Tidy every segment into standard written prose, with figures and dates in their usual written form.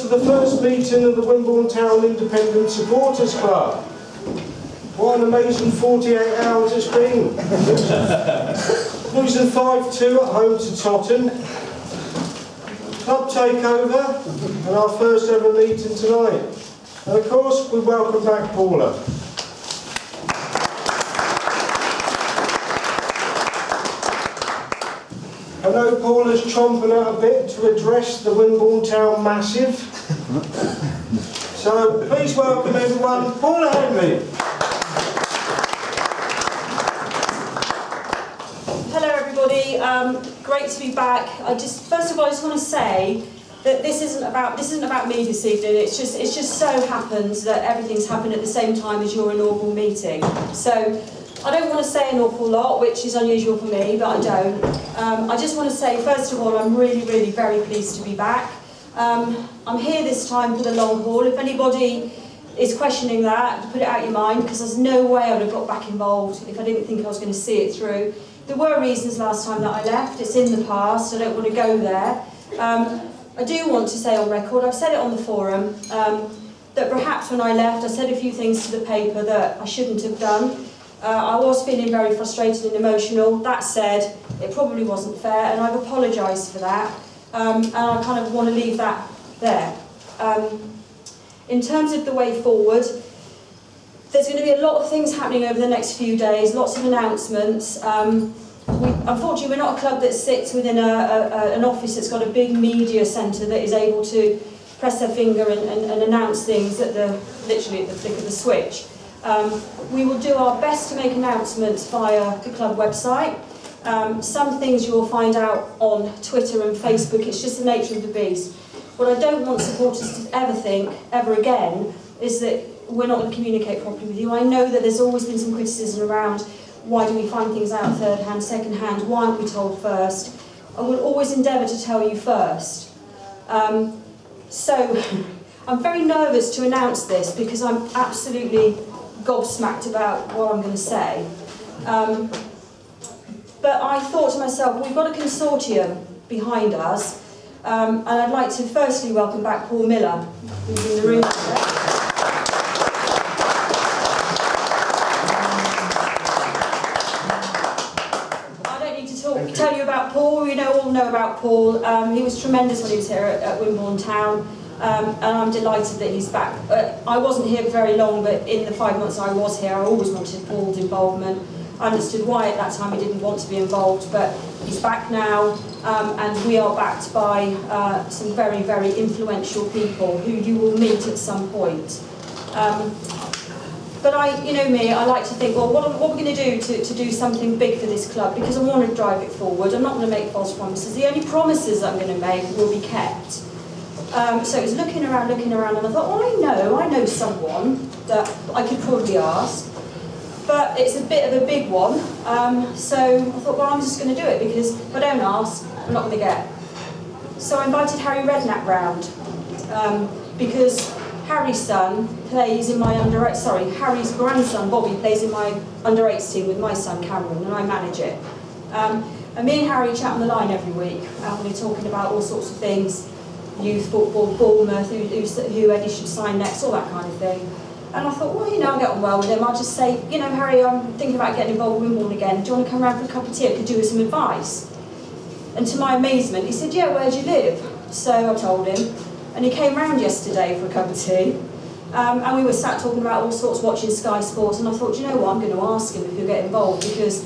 to the first meeting of the Wimborne Town Independent Supporters Club. What an amazing 48 hours it's been. Losing 5-2 at home to Totton. Club takeover and our first ever meeting tonight. And of course, we welcome back Paula. I know Paula's chomping at a bit to address the Wimborne Town Massive. So please welcome everyone, Paula Henley. Hello everybody, great to be back. First of all, I just want to say that this isn't about me this evening. It's just so happens that everything's happened at the same time as your inaugural meeting. So I don't want to say an awful lot, which is unusual for me, but I don't. I just want to say, first of all, I'm really very pleased to be back. I'm here this time for the long haul. If anybody is questioning that, put it out your mind, because there's no way I would have got back involved if I didn't think I was going to see it through. There were reasons last time that I left. It's in the past. I don't want to go there. I do want to say on record, I've said it on the forum, that perhaps when I left, I said a few things to the paper that I shouldn't have done. I was feeling very frustrated and emotional. That said, it probably wasn't fair, and I've apologised for that. And I kind of want to leave that there. In terms of the way forward, there's going to be a lot of things happening over the next few days, lots of announcements. Unfortunately, we're not a club that sits within an office that's got a big media centre that is able to press their finger and announce things literally at the flick of the switch. We will do our best to make announcements via the club website. Some things you will find out on Twitter and Facebook. It's just the nature of the beast. What I don't want supporters to ever think, ever again, is that we're not going to communicate properly with you. I know that there's always been some criticism around why do we find things out third hand, second hand, why aren't we told first? I will always endeavour to tell you first. So I'm very nervous to announce this because I'm absolutely gobsmacked about what I'm going to say. But I thought to myself, we've got a consortium behind us, and I'd like to firstly welcome back Paul Miller, who's in the room today. I don't need to tell you about Paul. We all know about Paul. He was tremendous when he was here at Wimborne Town. And I'm delighted that he's back. I wasn't here very long, but in the 5 months I was here, I always wanted Paul's involvement. I understood why at that time he didn't want to be involved, but he's back now, and we are backed by some very influential people who you will meet at some point. But you know me, I like to think, well, what are we going to do to do something big for this club? Because I want to drive it forward. I'm not going to make false promises. The only promises I'm going to make will be kept. So it was looking around, and I thought, well, I know someone that I could probably ask, but it's a bit of a big one. So I thought, well, I'm just going to do it, because if I don't ask, I'm not going to get. So I invited Harry Redknapp round, because Harry's son plays in my Harry's grandson Bobby plays in my under-8s team with my son Cameron, and I manage it. And me and Harry chat on the line every week, and we're talking about all sorts of things. Youth football, Bournemouth, who Eddie should sign next, all that kind of thing. And I thought, well, I'll get on well with him. I'll just say, Harry, I'm thinking about getting involved with Wimborne again. Do you want to come round for a cup of tea? I could do with some advice. And to my amazement, he said, yeah, where do you live? So I told him. And he came round yesterday for a cup of tea. And we were sat talking about all sorts, watching Sky Sports. And I thought, you know what, I'm going to ask him if he'll get involved, because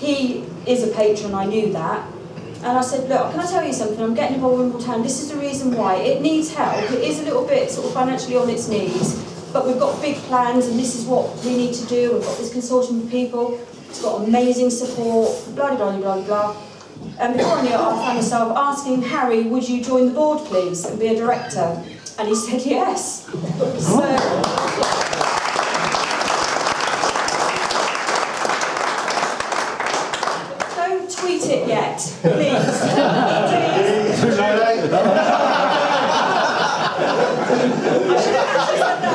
he is a patron, I knew that. And I said, look, can I tell you something? I'm getting involved with Wimborne Town. This is the reason why. It needs help. It is a little bit sort of financially on its knees, but we've got big plans, and this is what we need to do. We've got this consortium of people. It's got amazing support, blah, blah, blah, blah, blah. And before I knew it, I found myself asking Harry, would you join the board, please, and be a director? And he said yes. So, tweet it yet, please. Too late. I should have actually said that,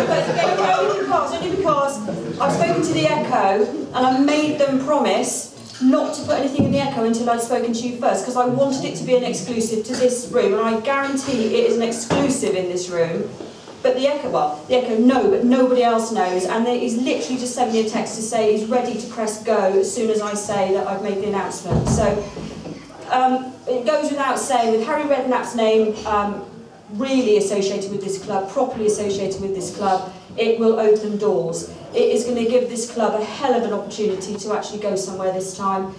but only because I've spoken to the Echo, and I made them promise not to put anything in the Echo until I'd spoken to you first, because I wanted it to be an exclusive to this room, and I guarantee it is an exclusive in this room. But the Echo, the Echo know, but nobody else knows, and he's literally just sent me a text to say he's ready to press go as soon as I say that I've made the announcement. So it goes without saying, with Harry Redknapp's name really associated with this club, properly associated with this club, it will open doors. It is going to give this club a hell of an opportunity to actually go somewhere this time.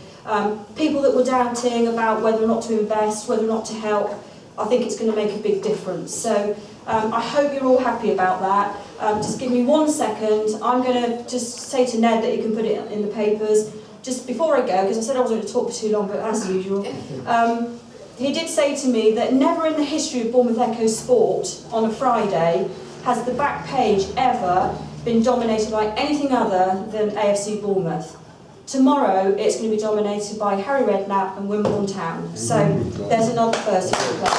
People that were doubting about whether or not to invest, whether or not to help, I think it's going to make a big difference. So I hope you're all happy about that. Just give me 1 second. I'm going to just say to Ned that he can put it in the papers. Just before I go, because I said I wasn't going to talk for too long, but as usual, he did say to me that never in the history of Bournemouth Echo Sport on a Friday has the back page ever been dominated by anything other than AFC Bournemouth. Tomorrow it's going to be dominated by Harry Redknapp and Wimbledon Town. So there's another first for the club.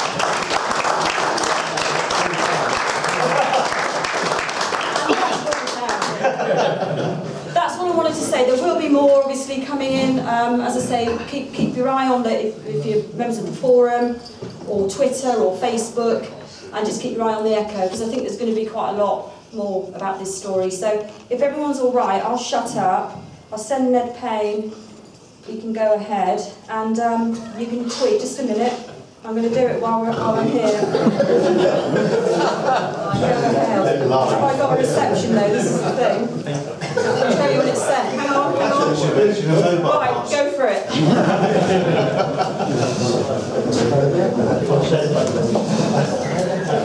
That's what I wanted to say. There will be more obviously coming in. As I say, keep your eye on it if you're members of the forum or Twitter or Facebook, and just keep your eye on the Echo, because I think there's going to be quite a lot more about this story. So if everyone's all right, I'll shut up. I'll send Ned Payne. You can go ahead and you can tweet. Just a minute. I'm going to do it while I'm here. Go ahead. Have I got a reception though? This is the thing. I'll show you when it's sent. Hang on.